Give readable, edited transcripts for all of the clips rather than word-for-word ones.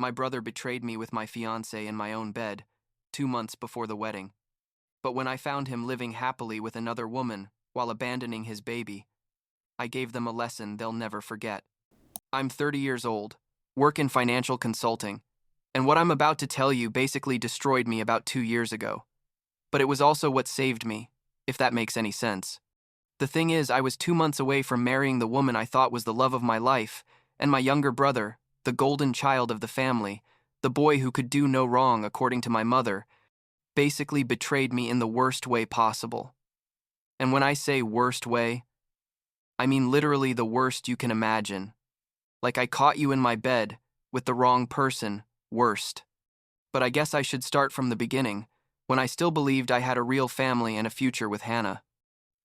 My brother betrayed me with my fiancée in my own bed, 2 months before the wedding. But when I found him living happily with another woman while abandoning his baby, I gave them a lesson they'll never forget. I'm 30 years old, work in financial consulting, and what I'm about to tell you basically destroyed me about 2 years ago. But it was also what saved me, if that makes any sense. The thing is, I was 2 months away from marrying the woman I thought was the love of my life, and my younger brother, the golden child of the family, the boy who could do no wrong according to my mother, basically betrayed me in the worst way possible. And when I say worst way, I mean literally the worst you can imagine. Like I caught you in my bed, with the wrong person, worst. But I guess I should start from the beginning, when I still believed I had a real family and a future with Hannah.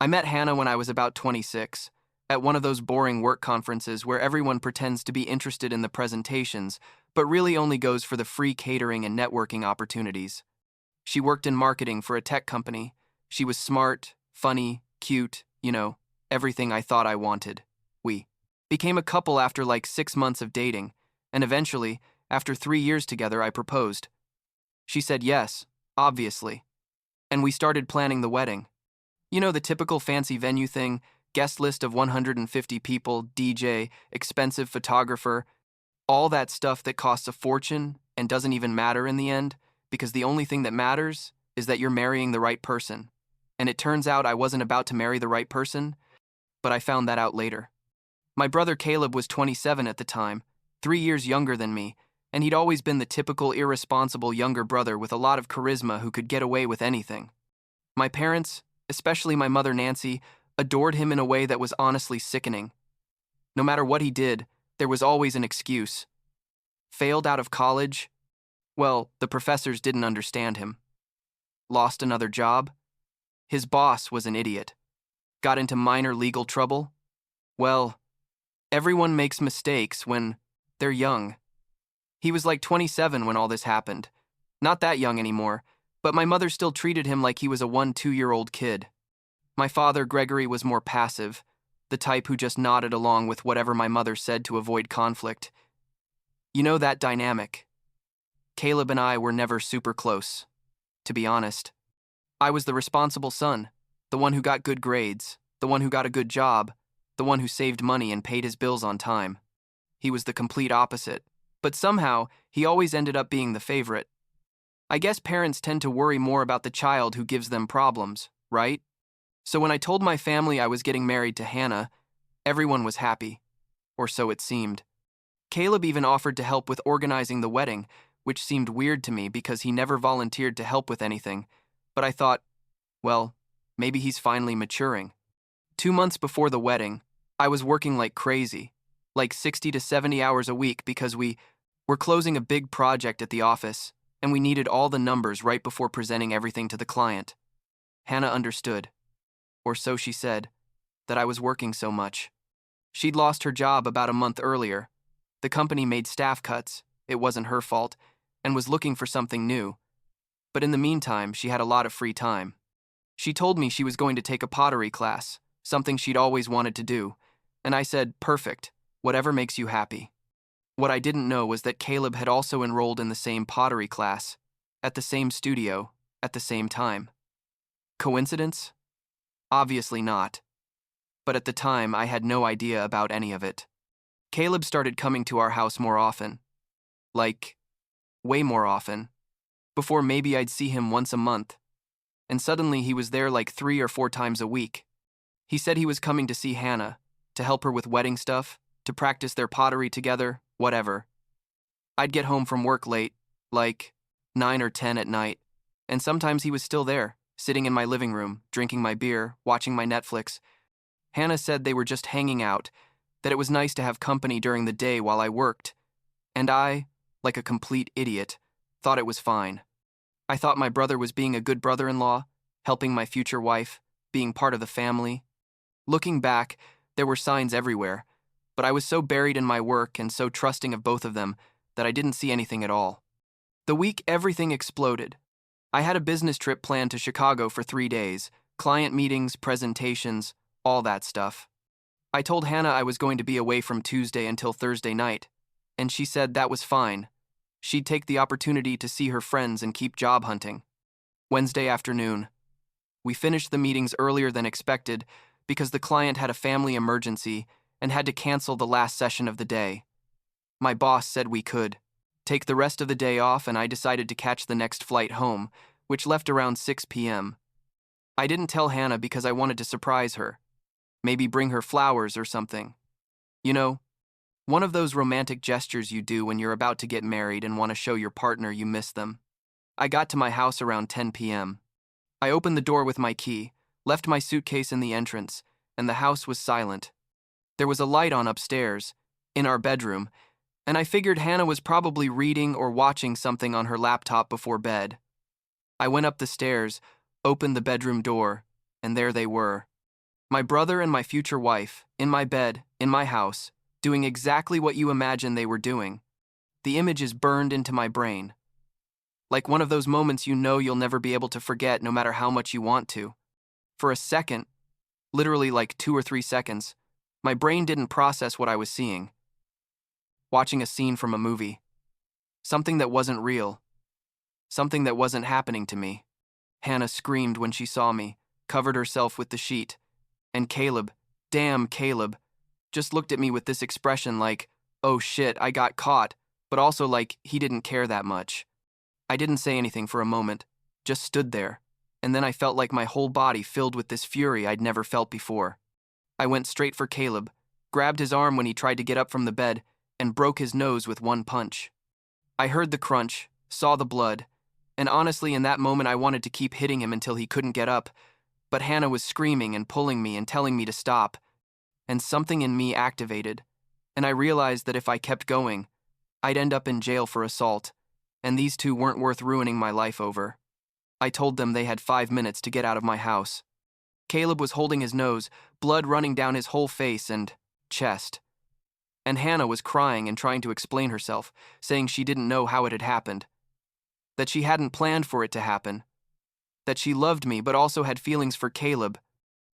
I met Hannah when I was about 26, at one of those boring work conferences where everyone pretends to be interested in the presentations, but really only goes for the free catering and networking opportunities. She worked in marketing for a tech company. She was smart, funny, cute, everything I thought I wanted. We became a couple after like 6 months of dating, and eventually, after 3 years together, I proposed. She said yes, obviously. And we started planning the wedding. You know, the typical fancy venue thing, guest list of 150 people, DJ, expensive photographer, all that stuff that costs a fortune and doesn't even matter in the end, because the only thing that matters is that you're marrying the right person. And it turns out I wasn't about to marry the right person, but I found that out later. My brother Caleb was 27 at the time, 3 years younger than me, and he'd always been the typical irresponsible younger brother with a lot of charisma who could get away with anything. My parents, especially my mother Nancy, adored him in a way that was honestly sickening. No matter what he did, there was always an excuse. Failed out of college? Well, the professors didn't understand him. Lost another job? His boss was an idiot. Got into minor legal trouble? Well, everyone makes mistakes when they're young. He was like 27 when all this happened. Not that young anymore, but my mother still treated him like he was a 2-year-old kid. My father, Gregory, was more passive, the type who just nodded along with whatever my mother said to avoid conflict. You know that dynamic. Caleb and I were never super close, to be honest. I was the responsible son, the one who got good grades, the one who got a good job, the one who saved money and paid his bills on time. He was the complete opposite, but somehow he always ended up being the favorite. I guess parents tend to worry more about the child who gives them problems, right? So when I told my family I was getting married to Hannah, everyone was happy, or so it seemed. Caleb even offered to help with organizing the wedding, which seemed weird to me because he never volunteered to help with anything, but I thought, well, maybe he's finally maturing. 2 months before the wedding, I was working like crazy, like 60 to 70 hours a week because we were closing a big project at the office, and we needed all the numbers right before presenting everything to the client. Hannah understood, or so she said, that I was working so much. She'd lost her job about a month earlier. The company made staff cuts, it wasn't her fault, and was looking for something new. But in the meantime, she had a lot of free time. She told me she was going to take a pottery class, something she'd always wanted to do, and I said, perfect, whatever makes you happy. What I didn't know was that Caleb had also enrolled in the same pottery class, at the same studio, at the same time. Coincidence? Obviously not. But at the time, I had no idea about any of it. Caleb started coming to our house more often. Like, way more often. Before maybe I'd see him once a month. And suddenly he was there like 3 or 4 times a week. He said he was coming to see Hannah, to help her with wedding stuff, to practice their pottery together, whatever. I'd get home from work late, like 9 or 10 at night, and sometimes he was still there, sitting in my living room, drinking my beer, watching my Netflix. Hannah said they were just hanging out, that it was nice to have company during the day while I worked, and I, like a complete idiot, thought it was fine. I thought my brother was being a good brother-in-law, helping my future wife, being part of the family. Looking back, there were signs everywhere, but I was so buried in my work and so trusting of both of them that I didn't see anything at all. The week everything exploded. I had a business trip planned to Chicago for 3 days, client meetings, presentations, all that stuff. I told Hannah I was going to be away from Tuesday until Thursday night, and she said that was fine, She'd take the opportunity to see her friends and keep job hunting. Wednesday afternoon. We finished the meetings earlier than expected because the client had a family emergency and had to cancel the last session of the day. My boss said we could take the rest of the day off, and I decided to catch the next flight home, which left around 6 p.m. I didn't tell Hannah because I wanted to surprise her. Maybe bring her flowers or something. You know, one of those romantic gestures you do when you're about to get married and want to show your partner you miss them. I got to my house around 10 p.m. I opened the door with my key, left my suitcase in the entrance, and the house was silent. There was a light on upstairs, in our bedroom, and I figured Hannah was probably reading or watching something on her laptop before bed. I went up the stairs, opened the bedroom door, and there they were. My brother and my future wife, in my bed, in my house, doing exactly what you imagine they were doing. The image is burned into my brain. Like one of those moments you know you'll never be able to forget no matter how much you want to. For a second, literally like 2 or 3 seconds, my brain didn't process what I was seeing. Watching a scene from a movie. Something that wasn't real. Something that wasn't happening to me. Hannah screamed when she saw me, covered herself with the sheet. And Caleb, damn Caleb, just looked at me with this expression like, oh shit, I got caught, but also like he didn't care that much. I didn't say anything for a moment, just stood there, and then I felt like my whole body filled with this fury I'd never felt before. I went straight for Caleb, grabbed his arm when he tried to get up from the bed, and broke his nose with one punch. I heard the crunch, saw the blood, and honestly in that moment I wanted to keep hitting him until he couldn't get up, but Hannah was screaming and pulling me and telling me to stop, and something in me activated, and I realized that if I kept going, I'd end up in jail for assault, and these two weren't worth ruining my life over. I told them they had 5 minutes to get out of my house. Caleb was holding his nose, blood running down his whole face and chest. And Hannah was crying and trying to explain herself, saying she didn't know how it had happened, that she hadn't planned for it to happen, that she loved me but also had feelings for Caleb.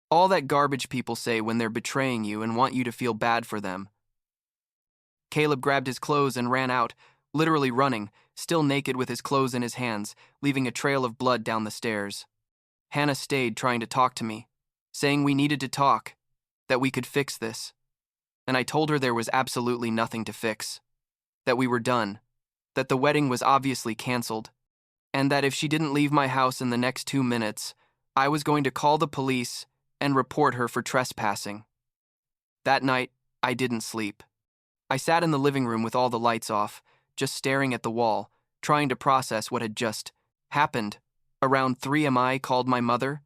All that garbage people say when they're betraying you and want you to feel bad for them. Caleb grabbed his clothes and ran out, literally running, still naked with his clothes in his hands, leaving a trail of blood down the stairs. Hannah stayed trying to talk to me, saying we needed to talk, that we could fix this. And I told her there was absolutely nothing to fix, that we were done, that the wedding was obviously canceled, and that if she didn't leave my house in the next 2 minutes, I was going to call the police and report her for trespassing. That night, I didn't sleep. I sat in the living room with all the lights off, just staring at the wall, trying to process what had just happened. Around 3 am I called my mother?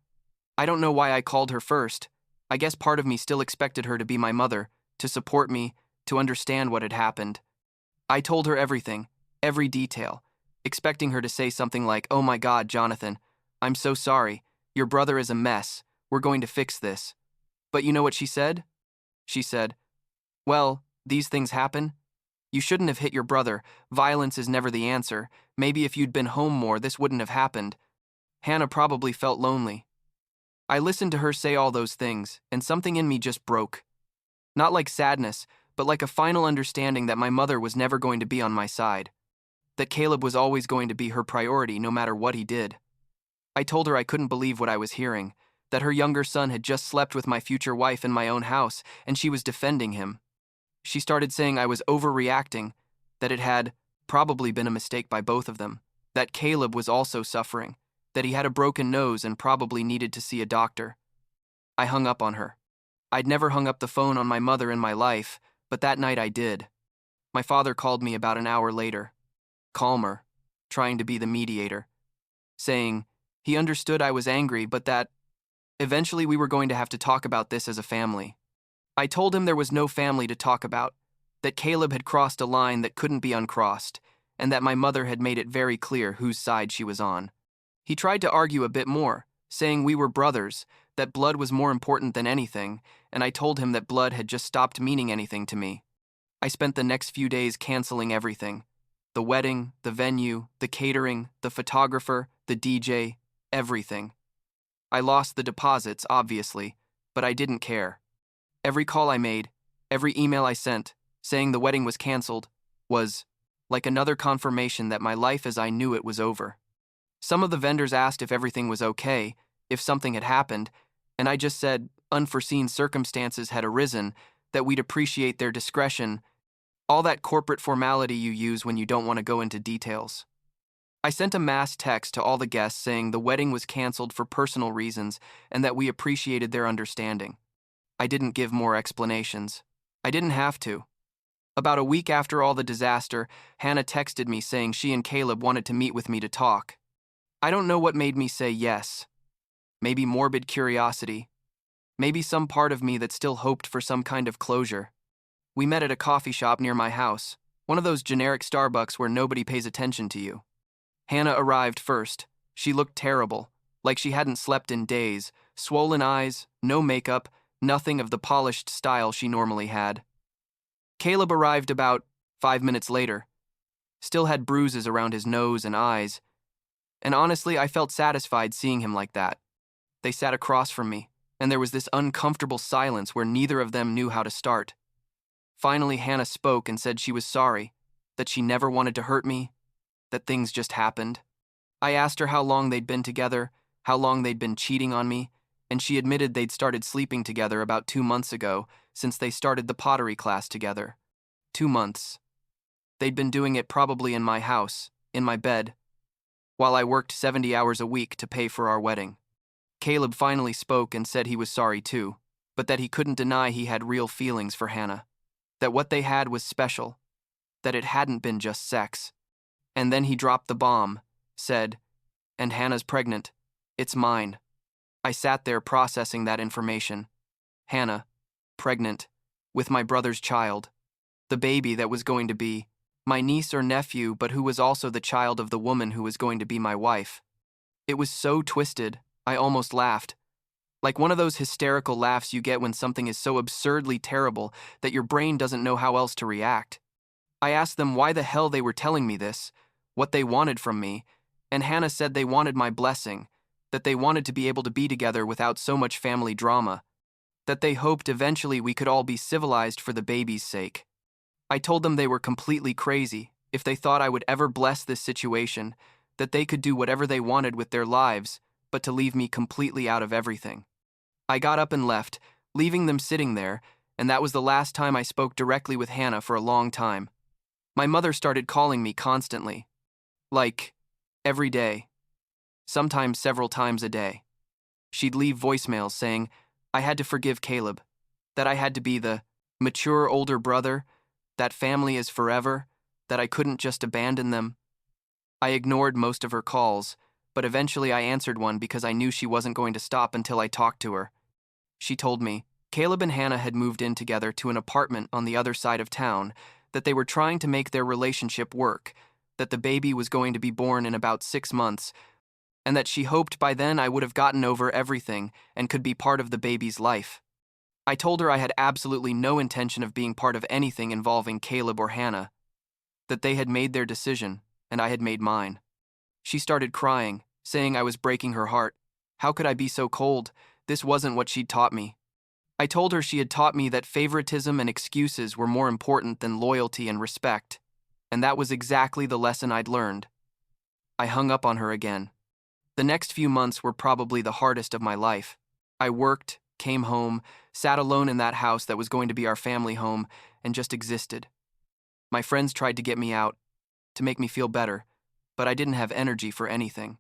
I don't know why I called her first. I guess part of me still expected her to be my mother, to support me, to understand what had happened. I told her everything, every detail, expecting her to say something like, "Oh my God, Jonathan, I'm so sorry. Your brother is a mess. We're going to fix this." But you know what she said? She said, "Well, these things happen. You shouldn't have hit your brother. Violence is never the answer. Maybe if you'd been home more, this wouldn't have happened." Hannah probably felt lonely. I listened to her say all those things, and something in me just broke. Not like sadness, but like a final understanding that my mother was never going to be on my side. That Caleb was always going to be her priority no matter what he did. I told her I couldn't believe what I was hearing, that her younger son had just slept with my future wife in my own house, and she was defending him. She started saying I was overreacting, that it had probably been a mistake by both of them, that Caleb was also suffering, that he had a broken nose and probably needed to see a doctor. I hung up on her. I'd never hung up the phone on my mother in my life, but that night I did. My father called me about an hour later, calmer, trying to be the mediator, saying he understood I was angry, but that eventually we were going to have to talk about this as a family. I told him there was no family to talk about, that Caleb had crossed a line that couldn't be uncrossed, and that my mother had made it very clear whose side she was on. He tried to argue a bit more, saying we were brothers, that blood was more important than anything, and I told him that blood had just stopped meaning anything to me. I spent the next few days canceling everything. The wedding, the venue, the catering, the photographer, the DJ, everything. I lost the deposits, obviously, but I didn't care. Every call I made, every email I sent, saying the wedding was canceled, was like another confirmation that my life as I knew it was over. Some of the vendors asked if everything was okay, if something had happened, and I just said unforeseen circumstances had arisen, that we'd appreciate their discretion, all that corporate formality you use when you don't want to go into details. I sent a mass text to all the guests saying the wedding was canceled for personal reasons and that we appreciated their understanding. I didn't give more explanations. I didn't have to. About a week after all the disaster, Hannah texted me saying she and Caleb wanted to meet with me to talk. I don't know what made me say yes. Maybe morbid curiosity. Maybe some part of me that still hoped for some kind of closure. We met at a coffee shop near my house, one of those generic Starbucks where nobody pays attention to you. Hannah arrived first. She looked terrible, like she hadn't slept in days, swollen eyes, no makeup, nothing of the polished style she normally had. Caleb arrived about 5 minutes later. Still had bruises around his nose and eyes, and honestly, I felt satisfied seeing him like that. They sat across from me, and there was this uncomfortable silence where neither of them knew how to start. Finally, Hannah spoke and said she was sorry, that she never wanted to hurt me, that things just happened. I asked her how long they'd been together, how long they'd been cheating on me, and she admitted they'd started sleeping together about 2 months ago, since they started the pottery class together. 2 months. They'd been doing it probably in my house, in my bed, while I worked 70 hours a week to pay for our wedding. Caleb finally spoke and said he was sorry too, but that he couldn't deny he had real feelings for Hannah, that what they had was special, that it hadn't been just sex. And then he dropped the bomb, said, "And Hannah's pregnant. It's mine." I sat there processing that information. Hannah, pregnant, with my brother's child, the baby that was going to be my niece or nephew, but who was also the child of the woman who was going to be my wife. It was so twisted, I almost laughed. Like one of those hysterical laughs you get when something is so absurdly terrible that your brain doesn't know how else to react. I asked them why the hell they were telling me this, what they wanted from me, and Hannah said they wanted my blessing, that they wanted to be able to be together without so much family drama, that they hoped eventually we could all be civilized for the baby's sake. I told them they were completely crazy if they thought I would ever bless this situation, that they could do whatever they wanted with their lives, but to leave me completely out of everything. I got up and left, leaving them sitting there, and that was the last time I spoke directly with Hannah for a long time. My mother started calling me constantly. Like, every day. Sometimes several times a day. She'd leave voicemails saying I had to forgive Caleb, that I had to be the mature older brother, that family is forever, that I couldn't just abandon them. I ignored most of her calls, but eventually I answered one because I knew she wasn't going to stop until I talked to her. She told me Caleb and Hannah had moved in together to an apartment on the other side of town, that they were trying to make their relationship work, that the baby was going to be born in about 6 months, and that she hoped by then I would have gotten over everything and could be part of the baby's life. I told her I had absolutely no intention of being part of anything involving Caleb or Hannah, that they had made their decision, and I had made mine. She started crying, saying I was breaking her heart. How could I be so cold? This wasn't what she'd taught me. I told her she had taught me that favoritism and excuses were more important than loyalty and respect, and that was exactly the lesson I'd learned. I hung up on her again. The next few months were probably the hardest of my life. I worked, came home, sat alone in that house that was going to be our family home, and just existed. My friends tried to get me out, to make me feel better, but I didn't have energy for anything.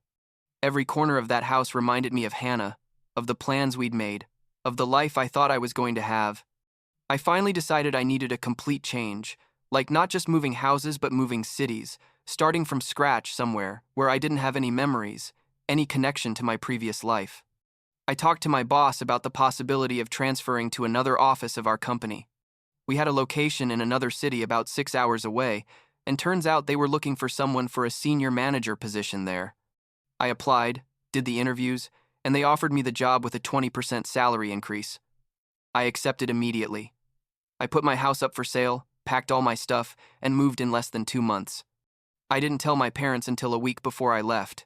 Every corner of that house reminded me of Hannah, of the plans we'd made, of the life I thought I was going to have. I finally decided I needed a complete change, like not just moving houses but moving cities, starting from scratch somewhere where I didn't have any memories, any connection to my previous life. I talked to my boss about the possibility of transferring to another office of our company. We had a location in another city about 6 hours away, and turns out they were looking for someone for a senior manager position there. I applied, did the interviews, and they offered me the job with a 20% salary increase. I accepted immediately. I put my house up for sale, packed all my stuff, and moved in less than 2 months. I didn't tell my parents until a week before I left.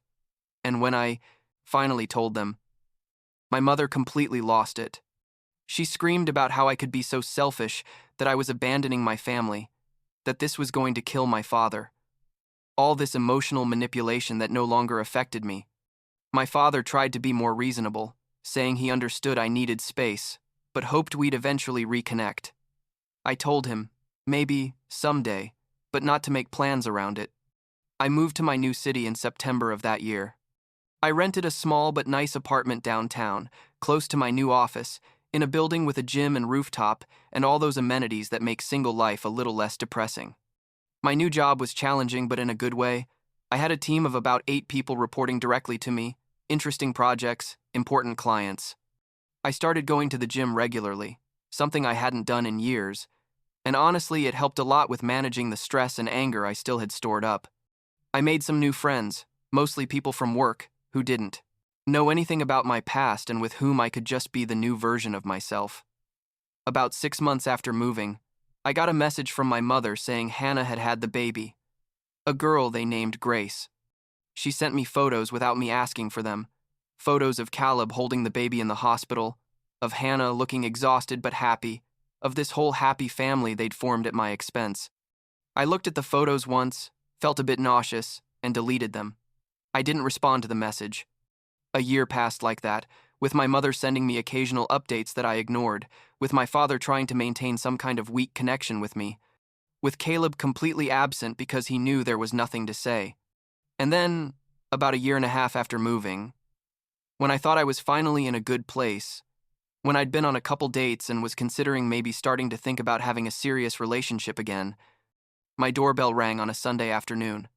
And when I finally told them, my mother completely lost it. She screamed about how I could be so selfish, that I was abandoning my family, that this was going to kill my father. All this emotional manipulation that no longer affected me. My father tried to be more reasonable, saying he understood I needed space, but hoped we'd eventually reconnect. I told him, maybe, someday, but not to make plans around it. I moved to my new city in September of that year. I rented a small but nice apartment downtown, close to my new office, in a building with a gym and rooftop and all those amenities that make single life a little less depressing. My new job was challenging, but in a good way. I had a team of about 8 people reporting directly to me, interesting projects, important clients. I started going to the gym regularly, something I hadn't done in years, and honestly, it helped a lot with managing the stress and anger I still had stored up. I made some new friends, mostly people from work, who didn't know anything about my past and with whom I could just be the new version of myself. About 6 months after moving, I got a message from my mother saying Hannah had had the baby, a girl they named Grace. She sent me photos without me asking for them, photos of Caleb holding the baby in the hospital, of Hannah looking exhausted but happy, of this whole happy family they'd formed at my expense. I looked at the photos once, felt a bit nauseous, and deleted them. I didn't respond to the message. A year passed like that, with my mother sending me occasional updates that I ignored, with my father trying to maintain some kind of weak connection with me, with Caleb completely absent because he knew there was nothing to say. And then, about a year and a half after moving, when I thought I was finally in a good place, when I'd been on a couple dates and was considering maybe starting to think about having a serious relationship again, my doorbell rang on a Sunday afternoon.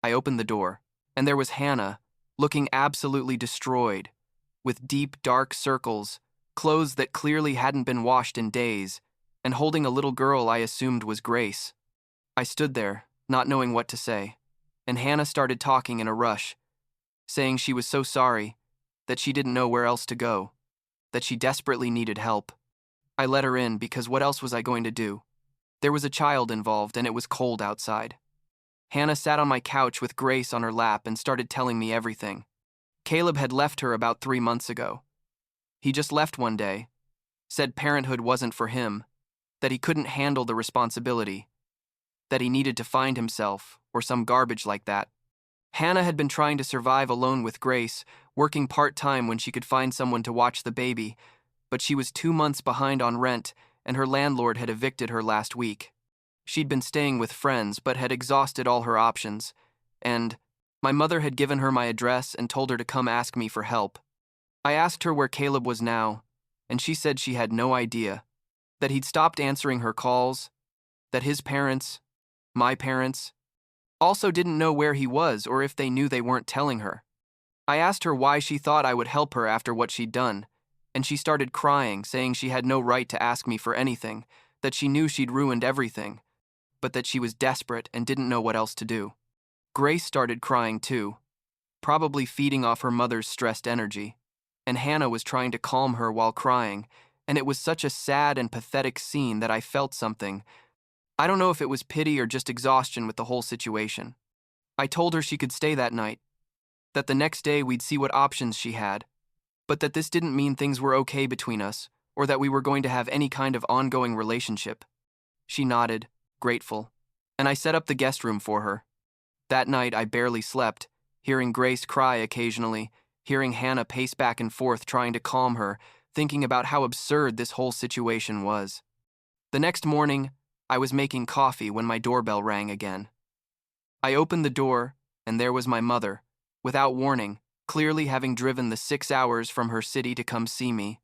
I opened the door, and there was Hannah, looking absolutely destroyed, with deep, dark circles, clothes that clearly hadn't been washed in days, and holding a little girl I assumed was Grace. I stood there, not knowing what to say, and Hannah started talking in a rush, saying she was so sorry, that she didn't know where else to go, that she desperately needed help. I let her in because what else was I going to do? There was a child involved and it was cold outside. Hannah sat on my couch with Grace on her lap and started telling me everything. Caleb had left her about 3 months ago. He just left one day, said parenthood wasn't for him, that he couldn't handle the responsibility, that he needed to find himself, or some garbage like that. Hannah had been trying to survive alone with Grace, working part-time when she could find someone to watch the baby, but she was 2 months behind on rent and her landlord had evicted her last week. She'd been staying with friends but had exhausted all her options, and my mother had given her my address and told her to come ask me for help. I asked her where Caleb was now, and she said she had no idea, that he'd stopped answering her calls, that his parents, my parents, also didn't know where he was or if they knew they weren't telling her. I asked her why she thought I would help her after what she'd done, and she started crying, saying she had no right to ask me for anything, that she knew she'd ruined everything, but that she was desperate and didn't know what else to do. Grace started crying too, probably feeding off her mother's stressed energy, and Hannah was trying to calm her while crying, and it was such a sad and pathetic scene that I felt something. I don't know if it was pity or just exhaustion with the whole situation. I told her she could stay that night, that the next day we'd see what options she had, but that this didn't mean things were okay between us or that we were going to have any kind of ongoing relationship. She nodded, grateful, and I set up the guest room for her. That night I barely slept, hearing Grace cry occasionally, hearing Hannah pace back and forth trying to calm her, thinking about how absurd this whole situation was. The next morning, I was making coffee when my doorbell rang again. I opened the door, and there was my mother, without warning, clearly having driven the 6 hours from her city to come see me.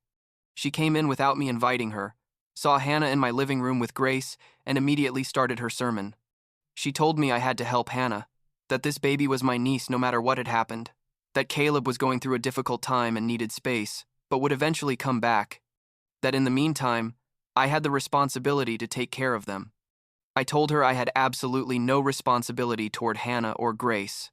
She came in without me inviting her, saw Hannah in my living room with Grace, and immediately started her sermon. She told me I had to help Hannah, that this baby was my niece no matter what had happened, that Caleb was going through a difficult time and needed space, but would eventually come back, that in the meantime, I had the responsibility to take care of them. I told her I had absolutely no responsibility toward Hannah or Grace,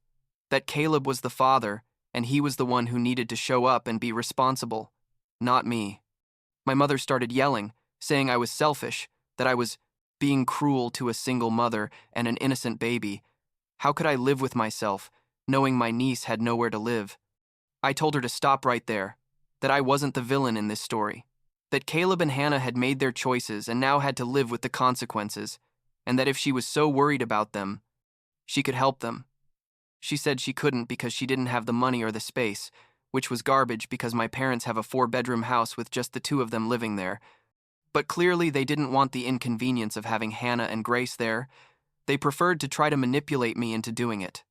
that Caleb was the father and he was the one who needed to show up and be responsible, not me. My mother started yelling, saying I was selfish, that I was being cruel to a single mother and an innocent baby. How could I live with myself, knowing my niece had nowhere to live? I told her to stop right there, that I wasn't the villain in this story, that Caleb and Hannah had made their choices and now had to live with the consequences, and that if she was so worried about them, she could help them. She said she couldn't because she didn't have the money or the space, which was garbage because my parents have a 4-bedroom house with just the two of them living there. But clearly they didn't want the inconvenience of having Hannah and Grace there. They preferred to try to manipulate me into doing it.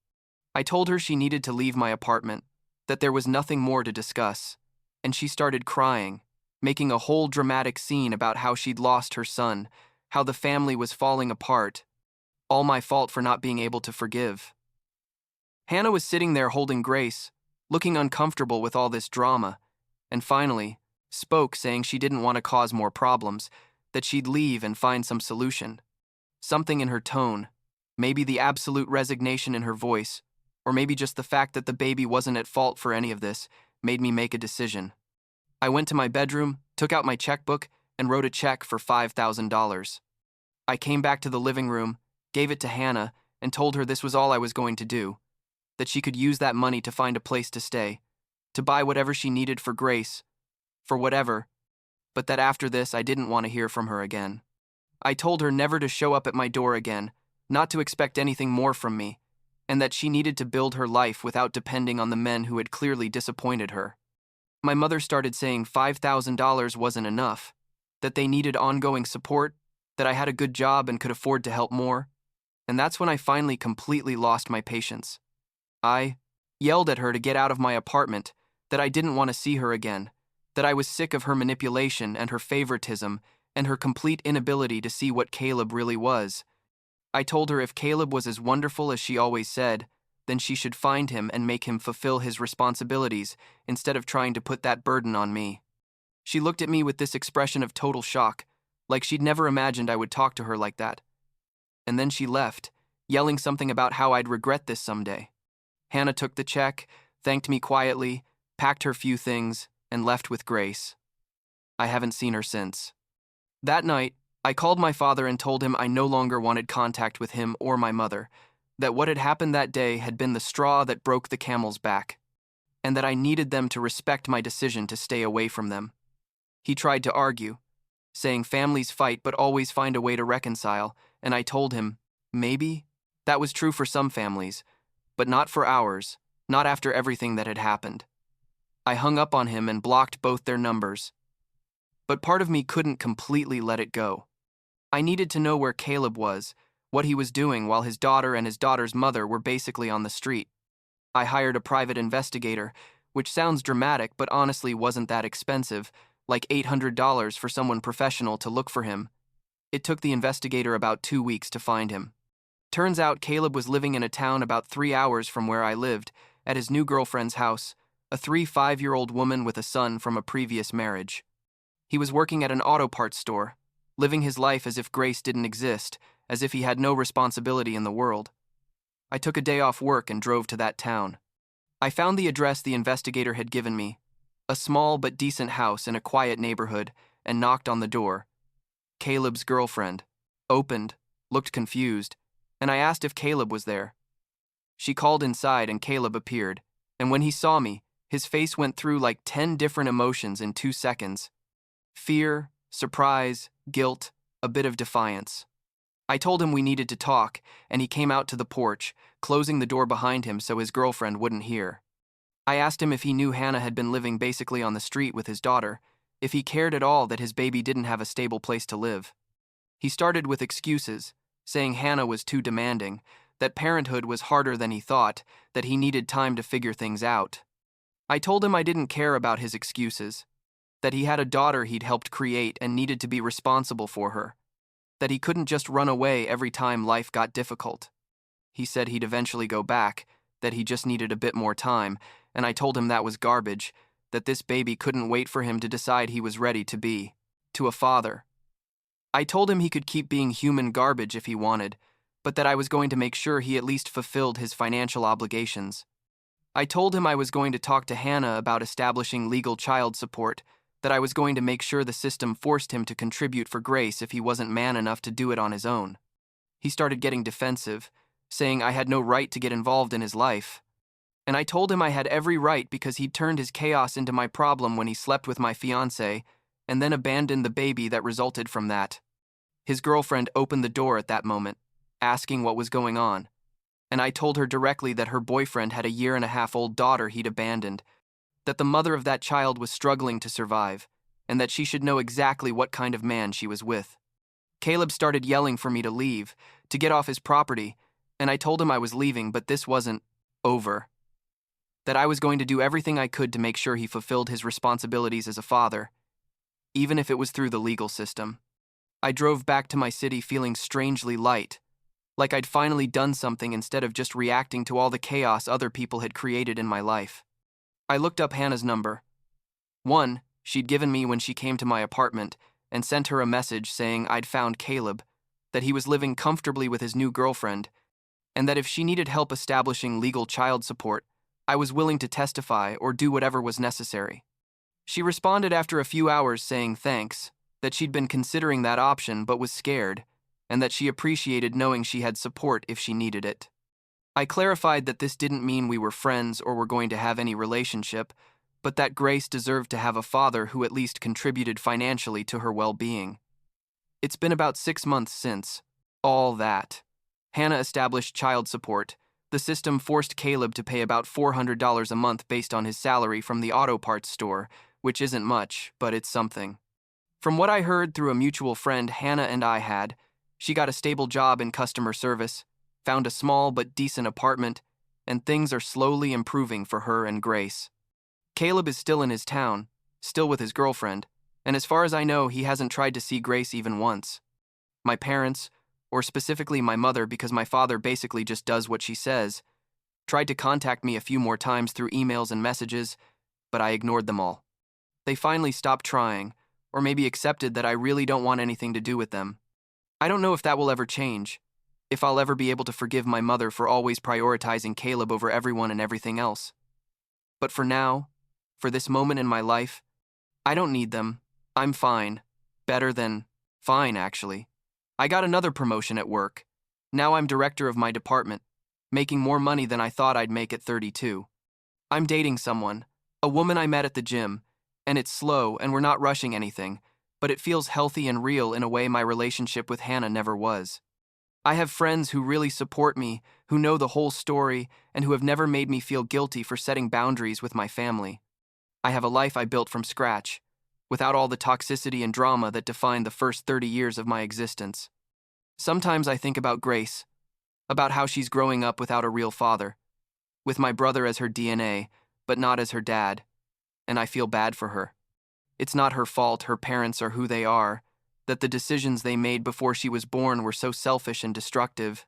I told her she needed to leave my apartment, that there was nothing more to discuss, and she started crying, making a whole dramatic scene about how she'd lost her son, how the family was falling apart, all my fault for not being able to forgive. Hannah was sitting there holding Grace, looking uncomfortable with all this drama, and finally spoke, saying she didn't want to cause more problems, that she'd leave and find some solution. Something in her tone, maybe the absolute resignation in her voice, or maybe just the fact that the baby wasn't at fault for any of this, made me make a decision. I went to my bedroom, took out my checkbook, and wrote a check for $5,000. I came back to the living room, gave it to Hannah, and told her this was all I was going to do, that she could use that money to find a place to stay, to buy whatever she needed for Grace, for whatever, but that after this I didn't want to hear from her again. I told her never to show up at my door again, not to expect anything more from me, and that she needed to build her life without depending on the men who had clearly disappointed her. My mother started saying $5,000 wasn't enough, that they needed ongoing support, that I had a good job and could afford to help more, and that's when I finally completely lost my patience. I yelled at her to get out of my apartment, that I didn't want to see her again, that I was sick of her manipulation and her favoritism and her complete inability to see what Caleb really was. I told her if Caleb was as wonderful as she always said, then she should find him and make him fulfill his responsibilities instead of trying to put that burden on me. She looked at me with this expression of total shock, like she'd never imagined I would talk to her like that. And then she left, yelling something about how I'd regret this someday. Hannah took the check, thanked me quietly, packed her few things, and left with Grace. I haven't seen her since. That night, I called my father and told him I no longer wanted contact with him or my mother, that what had happened that day had been the straw that broke the camel's back, and that I needed them to respect my decision to stay away from them. He tried to argue, saying families fight but always find a way to reconcile, and I told him, maybe that was true for some families, but not for ours, not after everything that had happened. I hung up on him and blocked both their numbers. But part of me couldn't completely let it go. I needed to know where Caleb was, what he was doing while his daughter and his daughter's mother were basically on the street. I hired a private investigator, which sounds dramatic but honestly wasn't that expensive, like $800 for someone professional to look for him. It took the investigator about 2 weeks to find him. Turns out Caleb was living in a town about 3 hours from where I lived, at his new girlfriend's house, a 5-year-old woman with a son from a previous marriage. He was working at an auto parts store, living his life as if Grace didn't exist, as if he had no responsibility in the world. I took a day off work and drove to that town. I found the address the investigator had given me, a small but decent house in a quiet neighborhood, and knocked on the door. Caleb's girlfriend opened, looked confused, and I asked if Caleb was there. She called inside and Caleb appeared, and when he saw me, his face went through like 10 different emotions in 2 seconds. Fear, surprise, guilt, a bit of defiance. I told him we needed to talk, and he came out to the porch, closing the door behind him so his girlfriend wouldn't hear. I asked him if he knew Hannah had been living basically on the street with his daughter, if he cared at all that his baby didn't have a stable place to live. He started with excuses, saying Hannah was too demanding, that parenthood was harder than he thought, that he needed time to figure things out. I told him I didn't care about his excuses, that he had a daughter he'd helped create and needed to be responsible for her, that he couldn't just run away every time life got difficult. He said he'd eventually go back, that he just needed a bit more time, and I told him that was garbage, that this baby couldn't wait for him to decide he was ready to be a father. I told him he could keep being human garbage if he wanted, but that I was going to make sure he at least fulfilled his financial obligations. I told him I was going to talk to Hannah about establishing legal child support, that I was going to make sure the system forced him to contribute for Grace if he wasn't man enough to do it on his own. He started getting defensive, saying I had no right to get involved in his life. And I told him I had every right because he'd turned his chaos into my problem when he slept with my fiancée, and then abandoned the baby that resulted from that. His girlfriend opened the door at that moment, asking what was going on, and I told her directly that her boyfriend had a 1.5-year-old daughter he'd abandoned, that the mother of that child was struggling to survive, and that she should know exactly what kind of man she was with. Caleb started yelling for me to leave, to get off his property, and I told him I was leaving, but this wasn't over. That I was going to do everything I could to make sure he fulfilled his responsibilities as a father, even if it was through the legal system. I drove back to my city feeling strangely light, like I'd finally done something instead of just reacting to all the chaos other people had created in my life. I looked up Hannah's number. One, she'd given me when she came to my apartment, and sent her a message saying I'd found Caleb, that he was living comfortably with his new girlfriend, and that if she needed help establishing legal child support, I was willing to testify or do whatever was necessary. She responded after a few hours saying thanks, that she'd been considering that option but was scared, and that she appreciated knowing she had support if she needed it. I clarified that this didn't mean we were friends or were going to have any relationship, but that Grace deserved to have a father who at least contributed financially to her well-being. It's been about 6 months since all that. Hannah established child support. The system forced Caleb to pay about $400 a month based on his salary from the auto parts store, which isn't much, but it's something. From what I heard through a mutual friend Hannah and I had, she got a stable job in customer service, found a small but decent apartment, and things are slowly improving for her and Grace. Caleb is still in his town, still with his girlfriend, and as far as I know, he hasn't tried to see Grace even once. My parents, or specifically my mother because my father basically just does what she says, tried to contact me a few more times through emails and messages, but I ignored them all. They finally stopped trying, or maybe accepted that I really don't want anything to do with them. I don't know if that will ever change, if I'll ever be able to forgive my mother for always prioritizing Caleb over everyone and everything else. But for now, for this moment in my life, I don't need them. I'm fine. Better than fine, actually. I got another promotion at work. Now I'm director of my department, making more money than I thought I'd make at 32. I'm dating someone, a woman I met at the gym, and it's slow and we're not rushing anything, but it feels healthy and real in a way my relationship with Hannah never was. I have friends who really support me, who know the whole story, and who have never made me feel guilty for setting boundaries with my family. I have a life I built from scratch, without all the toxicity and drama that defined the first 30 years of my existence. Sometimes I think about Grace, about how she's growing up without a real father, with my brother as her DNA, but not as her dad, and I feel bad for her. It's not her fault her parents are who they are, that the decisions they made before she was born were so selfish and destructive.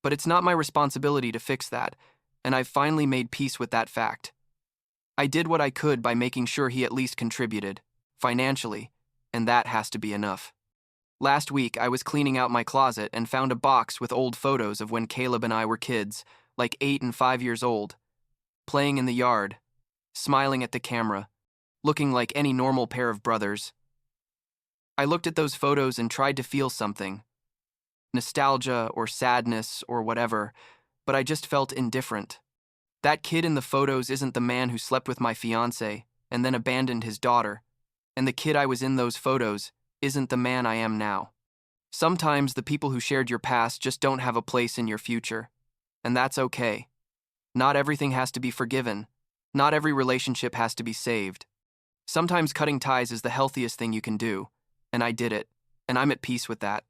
But it's not my responsibility to fix that, and I've finally made peace with that fact. I did what I could by making sure he at least contributed, financially, and that has to be enough. Last week, I was cleaning out my closet and found a box with old photos of when Caleb and I were kids, like 8 and 5 years old, playing in the yard, smiling at the camera, looking like any normal pair of brothers. I looked at those photos and tried to feel something, nostalgia or sadness or whatever, but I just felt indifferent. That kid in the photos isn't the man who slept with my fiancée and then abandoned his daughter, and the kid I was in those photos isn't the man I am now. Sometimes the people who shared your past just don't have a place in your future, and that's okay. Not everything has to be forgiven. Not every relationship has to be saved. Sometimes cutting ties is the healthiest thing you can do, and I did it, and I'm at peace with that.